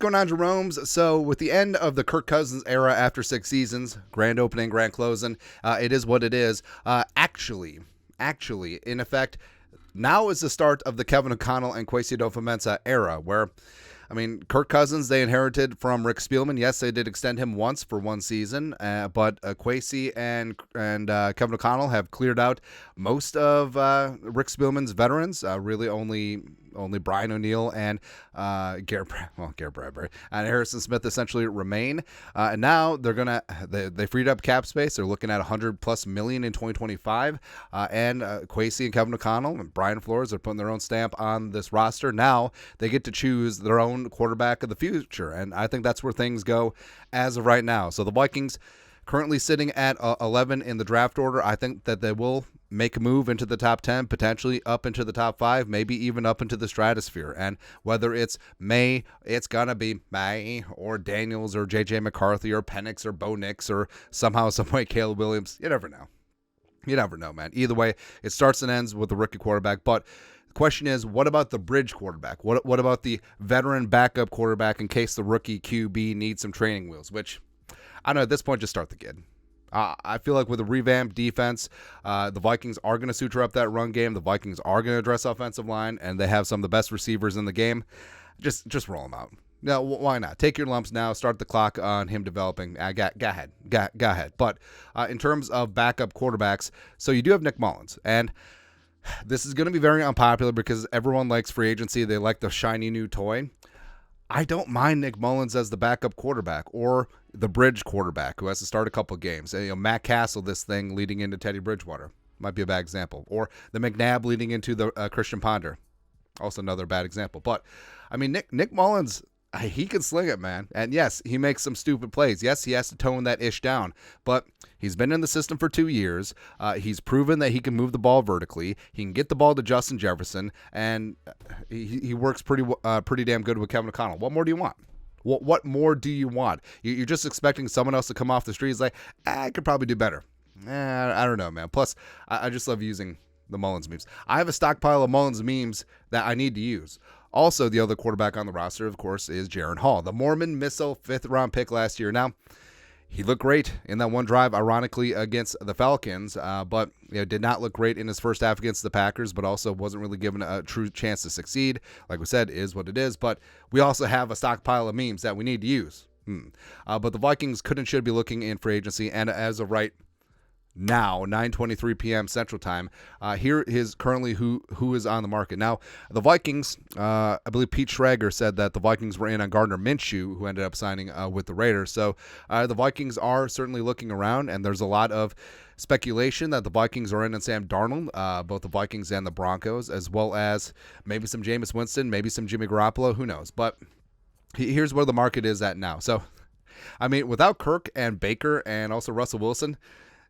going on, Jerome's? So with the end of the Kirk Cousins era after 6 seasons, grand opening, grand closing, it is what it is. Actually, in effect, now is the start of the Kevin O'Connell and Kwesi Adofo-Mensah era, where, I mean, Kirk Cousins, they inherited from Rick Spielman. Yes, they did extend him once for 1 season, but Kwesi and Kevin O'Connell have cleared out most of Rick Spielman's veterans. Really only Brian O'Neill and Garrett Bradbury and Harrison Smith essentially remain. And now they freed up cap space. They're looking at $100+ million in 2025. And Kwesi and Kevin O'Connell and Brian Flores are putting their own stamp on this roster. Now they get to choose their own quarterback of the future. And I think that's where things go as of right now. So the Vikings currently sitting at 11 in the draft order. I think that they will make a move into the top 10, potentially up into the top 5, maybe even up into the stratosphere. And whether it's May, it's going to be May, or Daniels, or J.J. McCarthy, or Penix, or Bo Nix, or somehow, some way, Caleb Williams. You never know. You never know, man. Either way, it starts and ends with the rookie quarterback. But the question is, what about the bridge quarterback? What about the veteran backup quarterback in case the rookie QB needs some training wheels? Which, I don't know, at this point, just start the kid. I feel like with a revamped defense, the Vikings are going to suture up that run game. The Vikings are going to address offensive line, and they have some of the best receivers in the game. Just roll them out. No, why not? Take your lumps now. Start the clock on him developing. Go ahead. But in terms of backup quarterbacks, so you do have Nick Mullins, and this is going to be very unpopular because everyone likes free agency. They like the shiny new toy. I don't mind Nick Mullins as the backup quarterback or the bridge quarterback who has to start a couple games. Matt Castle, this thing leading into Teddy Bridgewater might be a bad example, or the McNabb leading into the Christian Ponder, also another bad example. But I mean, Nick Mullins, he can sling it, man. And yes, he makes some stupid plays. Yes, he has to tone that ish down, but he's been in the system for 2 years. He's proven that he can move the ball vertically. He can get the ball to Justin Jefferson, and he works pretty damn good with Kevin O'Connell. What more do you want? What more do you want? You're just expecting someone else to come off the street. He's like, I could probably do better. I don't know, man. Plus, I just love using the Mullins memes. I have a stockpile of Mullins memes that I need to use. Also, the other quarterback on the roster, of course, is Jaren Hall, the Mormon Missile 5th-round pick last year. Now, he looked great in that one drive, ironically, against the Falcons, but did not look great in his first half against the Packers, but also wasn't really given a true chance to succeed. Like we said, is what it is, but we also have a stockpile of memes that we need to use. But the Vikings could and should be looking in free agency, and as of right now, 9:23 p.m. Central Time. Here is currently who is on the market. Now, the Vikings, I believe Pete Schrager said that the Vikings were in on Gardner Minshew, who ended up signing with the Raiders. So the Vikings are certainly looking around, and there's a lot of speculation that the Vikings are in on Sam Darnold, both the Vikings and the Broncos, as well as maybe some Jameis Winston, maybe some Jimmy Garoppolo, who knows. But here's where the market is at now. So, I mean, without Kirk and Baker and also Russell Wilson,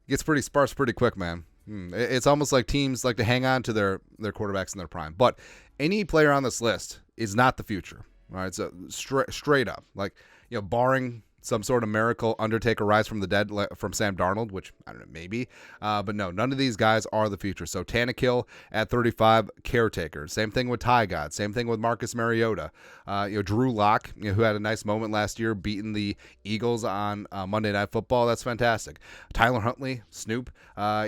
it gets pretty sparse pretty quick, man. It's almost like teams like to hang on to their quarterbacks in their prime. But any player on this list is not the future. All right, so straight up, like, barring some sort of miracle Undertaker rise from the dead from Sam Darnold, which I don't know, maybe. But no, none of these guys are the future. So Tannehill at 35, caretaker. Same thing with Ty God. Same thing with Marcus Mariota. Drew Lock, who had a nice moment last year beating the Eagles on Monday Night Football. That's fantastic. Tyler Huntley, Snoop,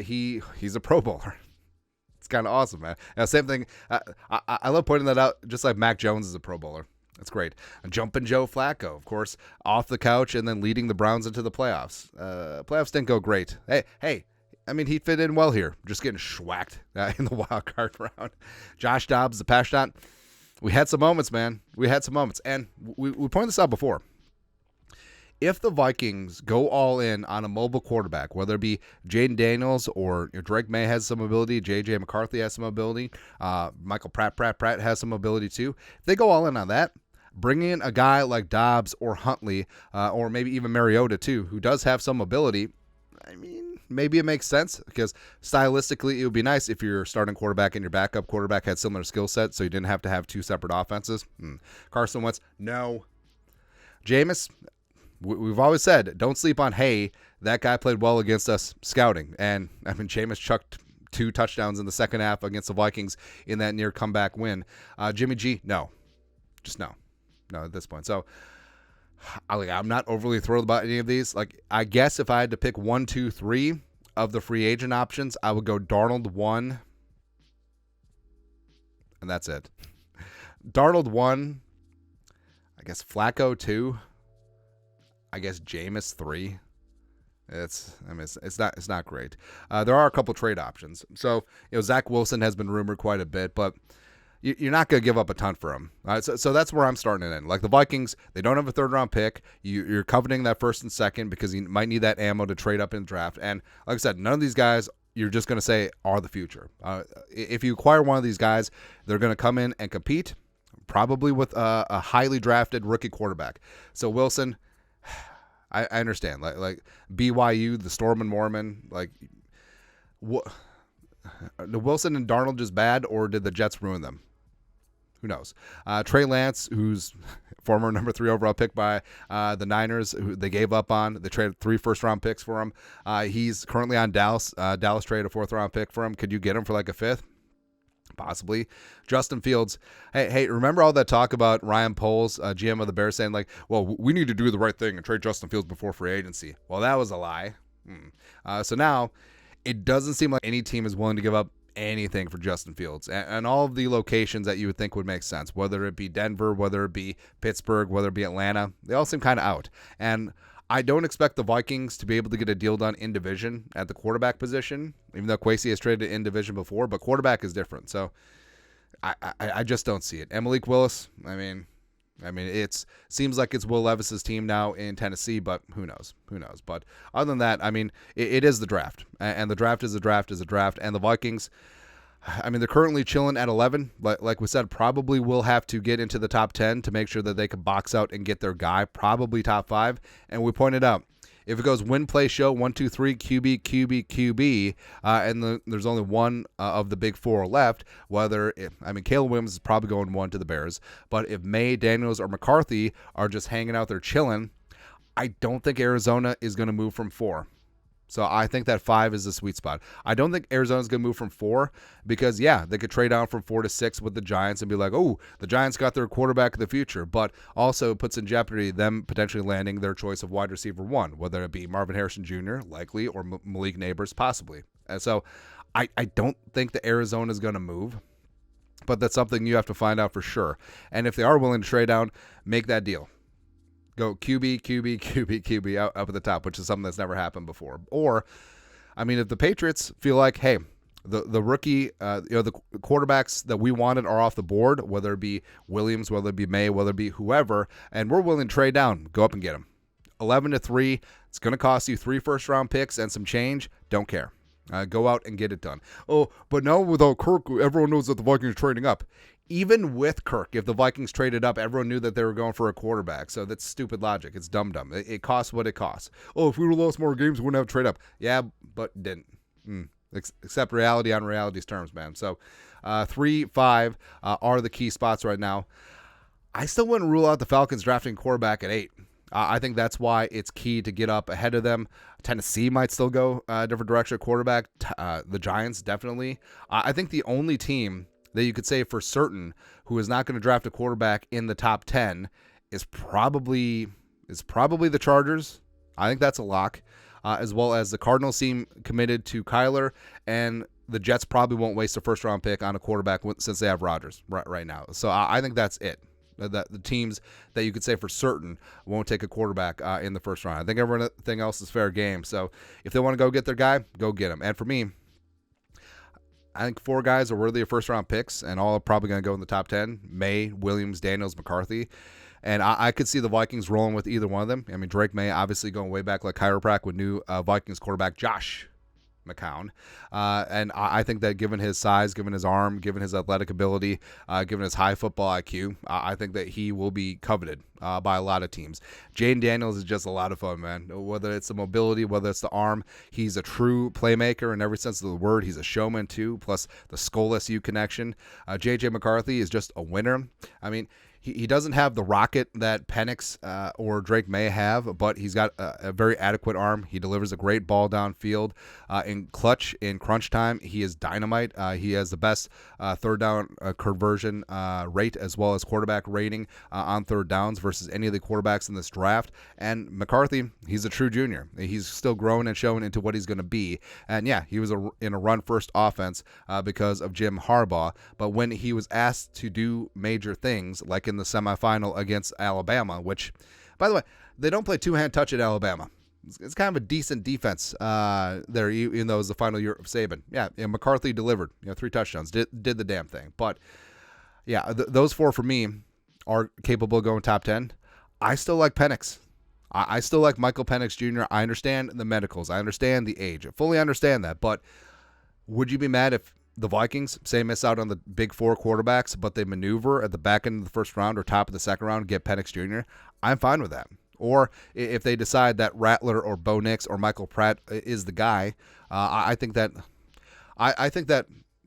he's a Pro Bowler. It's kind of awesome, man. Same thing. I love pointing that out, just like Mac Jones is a Pro Bowler. That's great. Jumping Joe Flacco, of course, off the couch and then leading the Browns into the playoffs. Playoffs didn't go great. Hey, I mean, he fit in well here. Just getting schwacked in the wild card round. Josh Dobbs, the pass shot. We had some moments, man. We had some moments. And we pointed this out before. If the Vikings go all in on a mobile quarterback, whether it be Jaden Daniels or Drake May has some ability, J.J. McCarthy has some ability, Michael Pratt has some ability too. If they go all in on that, bring in a guy like Dobbs or Huntley or maybe even Mariota too, who does have some ability. I mean, maybe it makes sense because stylistically it would be nice if your starting quarterback and your backup quarterback had similar skill sets so you didn't have to have two separate offenses. Carson Wentz, no. Jameis, we've always said, don't sleep on Hay. That guy played well against us scouting. And, I mean, Jameis chucked 2 touchdowns in the second half against the Vikings in that near comeback win. Jimmy G, no. Just no. No, at this point. So, I'm not overly thrilled about any of these. Like, I guess if I had to pick 1, 2, 3 of the free agent options, I would go Darnold 1, and that's it. Darnold 1, I guess Flacco 2, I guess Jameis 3. It's not great. There are a couple trade options. So, Zach Wilson has been rumored quite a bit, but you're not going to give up a ton for him. So that's where I'm starting it in. Like the Vikings, they don't have a third-round pick. You're coveting that first and second because you might need that ammo to trade up in the draft. And like I said, none of these guys you're just going to say are the future. If you acquire one of these guys, they're going to come in and compete, probably with a highly drafted rookie quarterback. So Wilson, I understand. Like BYU, the Storm and Mormon, like what? The Wilson and Darnold just bad, or did the Jets ruin them? Who knows? Trey Lance, who's former number 3 overall pick by the Niners, who they gave up on. They traded 3 first-round picks for him. He's currently on Dallas. Dallas traded a 4th-round pick for him. Could you get him for like a 5th? Possibly. Justin Fields. Hey, remember all that talk about Ryan Poles, GM of the Bears, saying like, well, we need to do the right thing and trade Justin Fields before free agency. Well, that was a lie. So now it doesn't seem like any team is willing to give up anything for Justin Fields and all of the locations that you would think would make sense, whether it be Denver, whether it be Pittsburgh, whether it be Atlanta. They all seem kind of out. And I don't expect the Vikings to be able to get a deal done in division at the quarterback position, even though Kwesi has traded in division before, but quarterback is different. So I just don't see it. And Malik Willis, I mean, it seems like it's Will Levis's team now in Tennessee, but who knows? But other than that, I mean, it is the draft, and the draft is a draft. And the Vikings, I mean, they're currently chilling at 11. Like we said, probably will have to get into the top 10 to make sure that they can box out and get their guy, probably top 5. And we pointed out, if it goes win, play, show, 1, 2, 3, QB, and there's only one of the big 4 left, Caleb Williams is probably going 1 to the Bears, but if May, Daniels, or McCarthy are just hanging out there chilling, I don't think Arizona is going to move from 4. So I think that 5 is the sweet spot. I don't think Arizona's going to move from 4 because, yeah, they could trade down from 4 to 6 with the Giants and be like, oh, the Giants got their quarterback of the future, but also puts in jeopardy them potentially landing their choice of wide receiver 1, whether it be Marvin Harrison Jr., likely, or Malik Neighbors, possibly. And so I don't think that Arizona is going to move, but that's something you have to find out for sure. And if they are willing to trade down, make that deal. Go QB up at the top, which is something that's never happened before. Or, I mean, if the Patriots feel like, hey, the rookie, the quarterbacks that we wanted are off the board, whether it be Williams, whether it be May, whether it be whoever, and we're willing to trade down, go up and get them. 11-3, it's going to cost you 3 first-round picks and some change. Don't care. Go out and get it done. Oh, but now without Kirk, everyone knows that the Vikings are trading up. Even with Kirk, if the Vikings traded up, everyone knew that they were going for a quarterback. So that's stupid logic. It's dumb. It costs what it costs. Oh, if we would have lost more games, we wouldn't have to trade up. Yeah, but didn't. Accept reality on reality's terms, man. So 3, 5 are the key spots right now. I still wouldn't rule out the Falcons drafting quarterback at 8. I think that's why it's key to get up ahead of them. Tennessee might still go a different direction at quarterback. The Giants, definitely. I think the only team that you could say for certain who is not going to draft a quarterback in the top 10 is probably the Chargers. I think that's a lock, as well as the Cardinals seem committed to Kyler, and the Jets probably won't waste a first-round pick on a quarterback since they have Rodgers right now. So I think that's it. The teams that you could say for certain won't take a quarterback in the first round. I think everything else is fair game. So if they want to go get their guy, go get him. And for me, I think 4 guys are worthy of first-round picks, and all are probably going to go in the top 10. May, Williams, Daniels, McCarthy. And I could see the Vikings rolling with either one of them. I mean, Drake May obviously going way back like chiropractic with new Vikings quarterback Josh McCown. And I think that given his size, given his arm, given his athletic ability, given his high football IQ, I think that he will be coveted by a lot of teams. Jaden Daniels is just a lot of fun, man. Whether it's the mobility, whether it's the arm, he's a true playmaker in every sense of the word. He's a showman too, plus the Skull SU connection. J.J. McCarthy is just a winner. I mean, he doesn't have the rocket that Penix or Drake May have, but he's got a very adequate arm. He delivers a great ball downfield. In clutch, in crunch time, he is dynamite. He has the best third down conversion rate as well as quarterback rating on third downs versus any of the quarterbacks in this draft. And McCarthy, he's a true junior. He's still growing and showing into what he's going to be. And yeah, he was in a run-first offense because of Jim Harbaugh. But when he was asked to do major things, like in the semifinal against Alabama, which, by the way, they don't play two-hand touch at Alabama. It's kind of a decent defense there, even though it was the final year of Saban. Yeah, McCarthy delivered, 3 touchdowns, did the damn thing. But yeah, those 4 for me are capable of going top 10. I still like Penix. I still like Michael Penix Jr. I understand the medicals. I understand the age. I fully understand that. But would you be mad if the Vikings, say, miss out on the big 4 quarterbacks, but they maneuver at the back end of the first round or top of the second round, get Penix Jr.? I'm fine with that. Or if they decide that Rattler or Bo Nix or Michael Pratt is the guy, I think that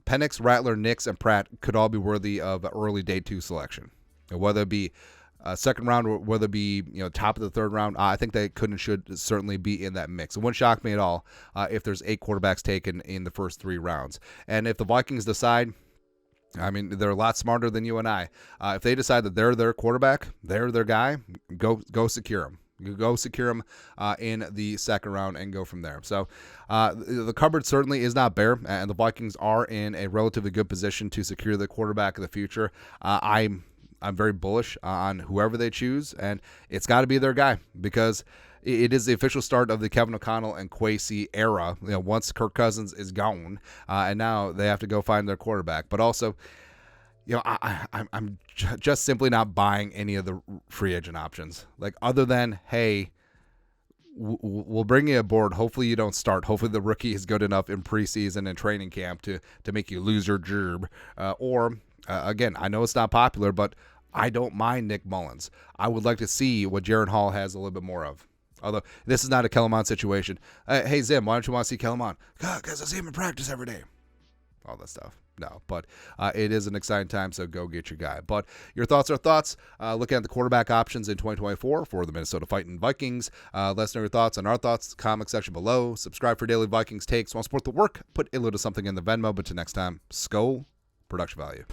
Penix, Rattler, Nix, and Pratt could all be worthy of early day 2 selection. Whether it be second round or whether it be top of the third round, I think they could and should certainly be in that mix. It wouldn't shock me at all if there's 8 quarterbacks taken in the first 3 rounds. And if the Vikings decide, I mean, they're a lot smarter than you and I. If they decide that they're their quarterback, they're their guy, go secure him. Go secure him in the second round and go from there. So the cupboard certainly is not bare, and the Vikings are in a relatively good position to secure the quarterback of the future. I'm very bullish on whoever they choose, and it's got to be their guy because it is the official start of the Kevin O'Connell and Kwesi era. Once Kirk Cousins is gone, and now they have to go find their quarterback. But also, I'm just simply not buying any of the free agent options. Like, other than, hey, we'll bring you aboard. Hopefully you don't start. Hopefully the rookie is good enough in preseason and training camp to make you lose your job. Again, I know it's not popular, but I don't mind Nick Mullins. I would like to see what Jaron Hall has a little bit more of. Although, this is not a Kellerman situation. Hey, Zim, why don't you want to see Kellerman? Because I see him in practice every day. All that stuff. No, but it is an exciting time, so go get your guy. But your thoughts are thoughts. Looking at the quarterback options in 2024 for the Minnesota Fighting Vikings. Let us know your thoughts on our thoughts. Comment section below. Subscribe for daily Vikings takes. Want to support the work? Put a little something in the Venmo. But till next time, Skol, production value.